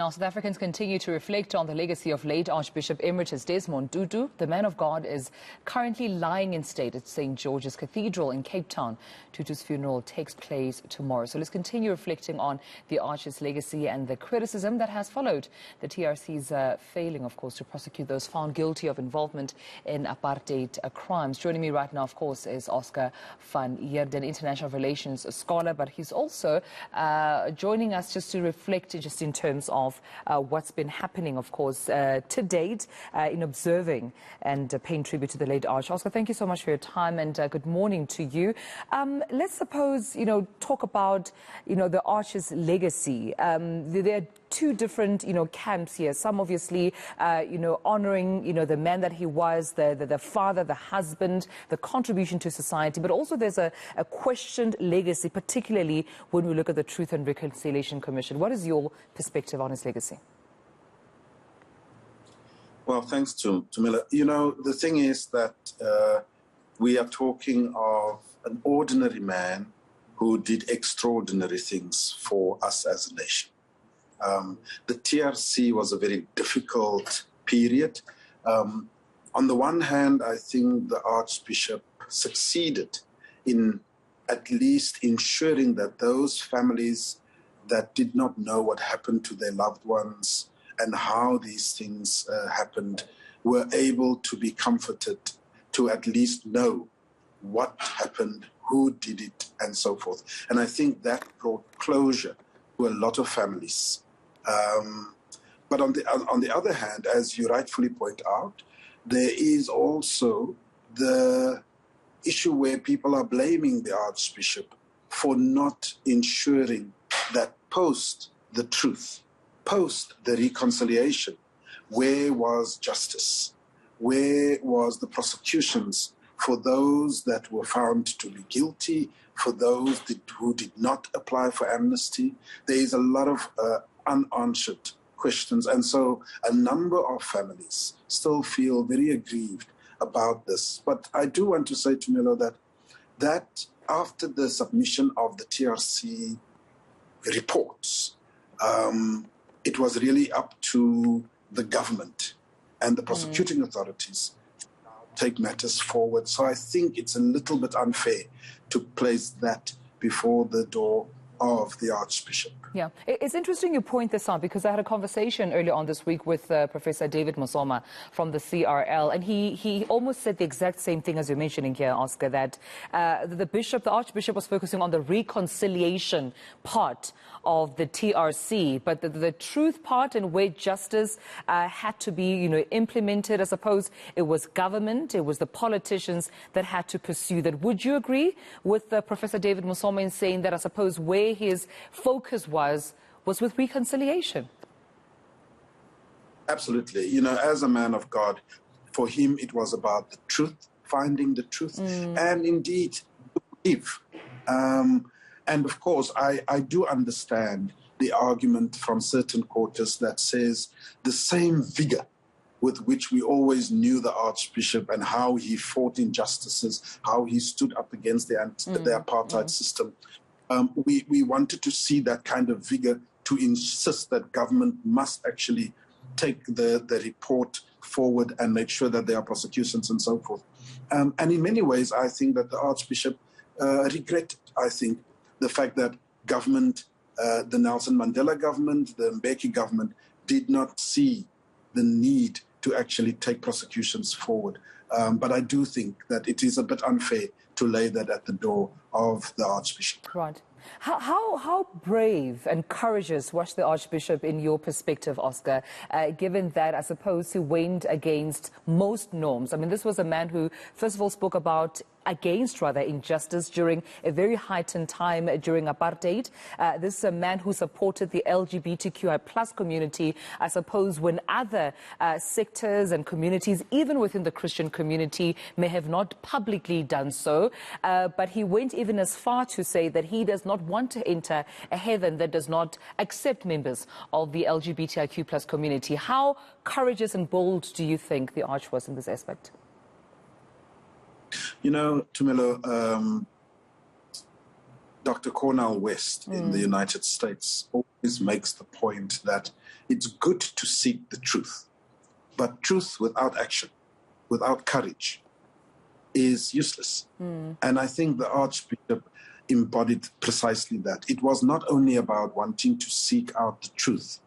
Now, South Africans continue to reflect on the legacy of late Archbishop Emeritus Desmond Tutu. The man of God is currently lying in state at St. George's Cathedral in Cape Town. Tutu's funeral takes place tomorrow. So let's continue reflecting on the Arch's legacy and the criticism that has followed the TRC's failing, of course, to prosecute those found guilty of involvement in apartheid crimes. Joining me right now, of course, is Oscar van Heerden, international relations scholar, but he's also joining us just to reflect just in terms of what's been happening, of course, to date in observing and paying tribute to the late Arch. Oscar, thank you so much for your time and good morning to you. Let's suppose, talk about, the Arch's legacy. There are two different, camps here. Some obviously, honoring, the man that he was, the father, the husband, the contribution to society. But also there's a questioned legacy, particularly when we look at the Truth and Reconciliation Commission. What is your perspective on his legacy? Well, thanks to Tumelo. The thing is that we are talking of an ordinary man who did extraordinary things for us as a nation. The TRC was a very difficult period. On the one hand, I think the Archbishop succeeded in at least ensuring that those families that did not know what happened to their loved ones and how these things happened were able to be comforted, to at least know what happened, who did it, and so forth. And I think that brought closure to a lot of families. But on the other hand, as you rightfully point out, there is also the issue where people are blaming the Archbishop for not ensuring that post the truth, post the reconciliation, where was justice? Where was the prosecutions for those that were found to be guilty, for those who did not apply for amnesty? There is a lot of unanswered questions. And so a number of families still feel very aggrieved about this. But I do want to say, Tumelo, that after the submission of the TRC reports, it was really up to the government and the prosecuting authorities to take matters forward. So I think it's a little bit unfair to place that before the door of the Archbishop. Yeah, it's interesting you point this out because I had a conversation earlier on this week with Professor David Mosoma from the CRL, and he almost said the exact same thing as you're mentioning here, Oscar, that the Archbishop was focusing on the reconciliation part of the TRC, but the truth part and where justice had to be, implemented, I suppose it was government, it was the politicians that had to pursue that. Would you agree with Professor David Mosoma in saying that I suppose where his focus was with reconciliation? Absolutely. As a man of God, for him it was about the truth, finding the truth, and indeed believe. And of course, I do understand the argument from certain quarters that says the same vigor with which we always knew the Archbishop and how he fought injustices, how he stood up against the apartheid system. We wanted to see that kind of vigor to insist that government must actually take the report forward and make sure that there are prosecutions and so forth. And in many ways, I think that the Archbishop regretted, the fact that government, the Nelson Mandela government, the Mbeki government, did not see the need to actually take prosecutions forward. But I do think that it is a bit unfair to lay that at the door of the Archbishop. Right. How brave and courageous was the Archbishop in your perspective, Oscar, given that I suppose he went against most norms? I mean, this was a man who, first of all, spoke against injustice during a very heightened time during apartheid. This is a man who supported the LGBTQI plus community, I suppose, when other sectors and communities, even within the Christian community, may have not publicly done so. But he went even as far to say that he does not want to enter a heaven that does not accept members of the LGBTIQ plus community. How courageous and bold do you think the Arch was in this aspect? Tumelo, Dr. Cornel West in the United States always makes the point that it's good to seek the truth, but truth without action, without courage, is useless. And I think the Archbishop embodied precisely that. It was not only about wanting to seek out the truth,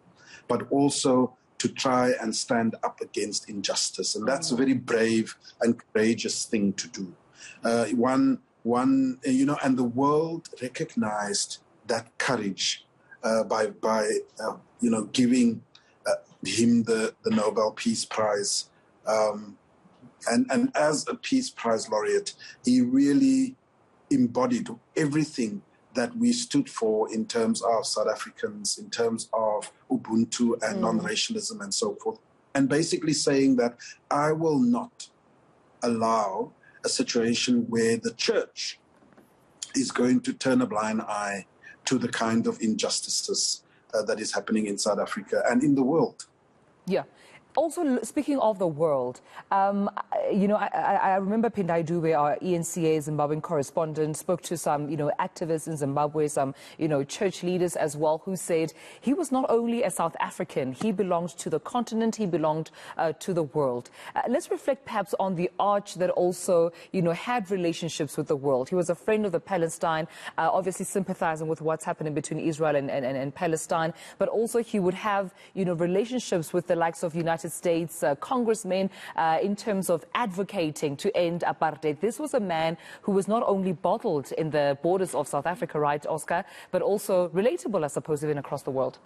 but also to try and stand up against injustice. And that's a very brave and courageous thing to do. And the world recognized that courage by giving him the Nobel Peace Prize. And as a Peace Prize laureate, he really embodied everything that we stood for in terms of South Africans, in terms of Ubuntu and non-racialism and so forth. And basically saying that I will not allow a situation where the church is going to turn a blind eye to the kind of injustices that is happening in South Africa and in the world. Yeah. Also, speaking of the world, I remember Pindai Dube, our eNCA Zimbabwean correspondent, spoke to some, activists in Zimbabwe, some, church leaders as well, who said he was not only a South African, he belonged to the continent, he belonged to the world. Let's reflect perhaps on the Arch that also, had relationships with the world. He was a friend of the Palestine, obviously sympathizing with what's happening between Israel and Palestine, but also he would have, relationships with the likes of United States congressmen in terms of advocating to end apartheid. This was a man who was not only bottled in the borders of South Africa, right, Oscar, but also relatable, I suppose, even across the world.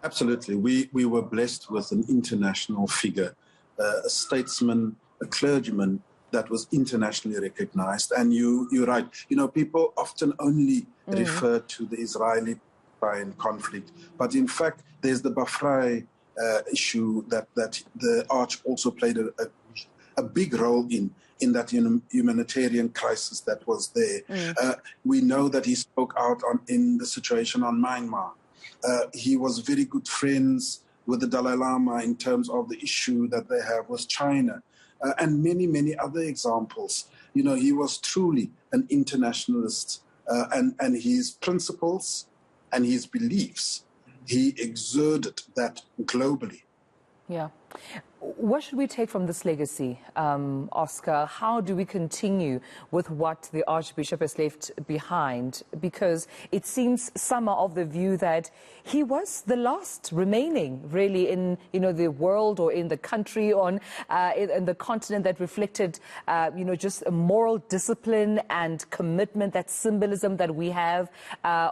Absolutely. We were blessed with an international figure, a statesman, a clergyman that was internationally recognized. And you're right. People often only refer to the Israeli-Palestine conflict, but in fact, there's the Bafrai issue that the Arch also played a big role in that humanitarian crisis that was there. We know that he spoke out in the situation on Myanmar. He was very good friends with the Dalai Lama in terms of the issue that they have with China, and many, many other examples. He was truly an internationalist, and his principles and his beliefs, he exerted that globally. Yeah. What should we take from this legacy, Oscar? How do we continue with what the Archbishop has left behind? Because it seems some are of the view that he was the last remaining, really, in the world or in the country, in the continent that reflected, just a moral discipline and commitment, that symbolism that we have,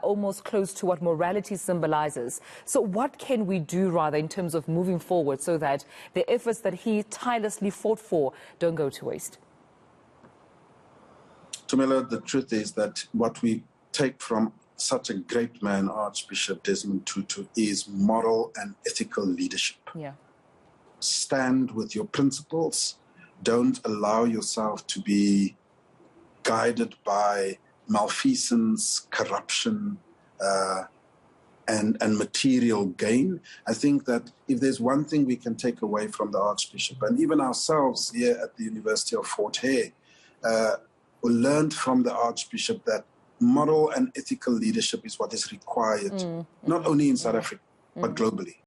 almost close to what morality symbolizes. So what can we do, rather, in terms of moving forward so that the efforts that he tirelessly fought for don't go to waste? Tumelo, the truth is that what we take from such a great man, Archbishop Desmond Tutu, is moral and ethical leadership. Yeah. Stand with your principles. Don't allow yourself to be guided by malfeasance, corruption, and material gain. I think that if there's one thing we can take away from the Archbishop, and even ourselves here at the University of Fort Hare, we learned from the Archbishop that moral and ethical leadership is what is required, not only in South Africa, but globally.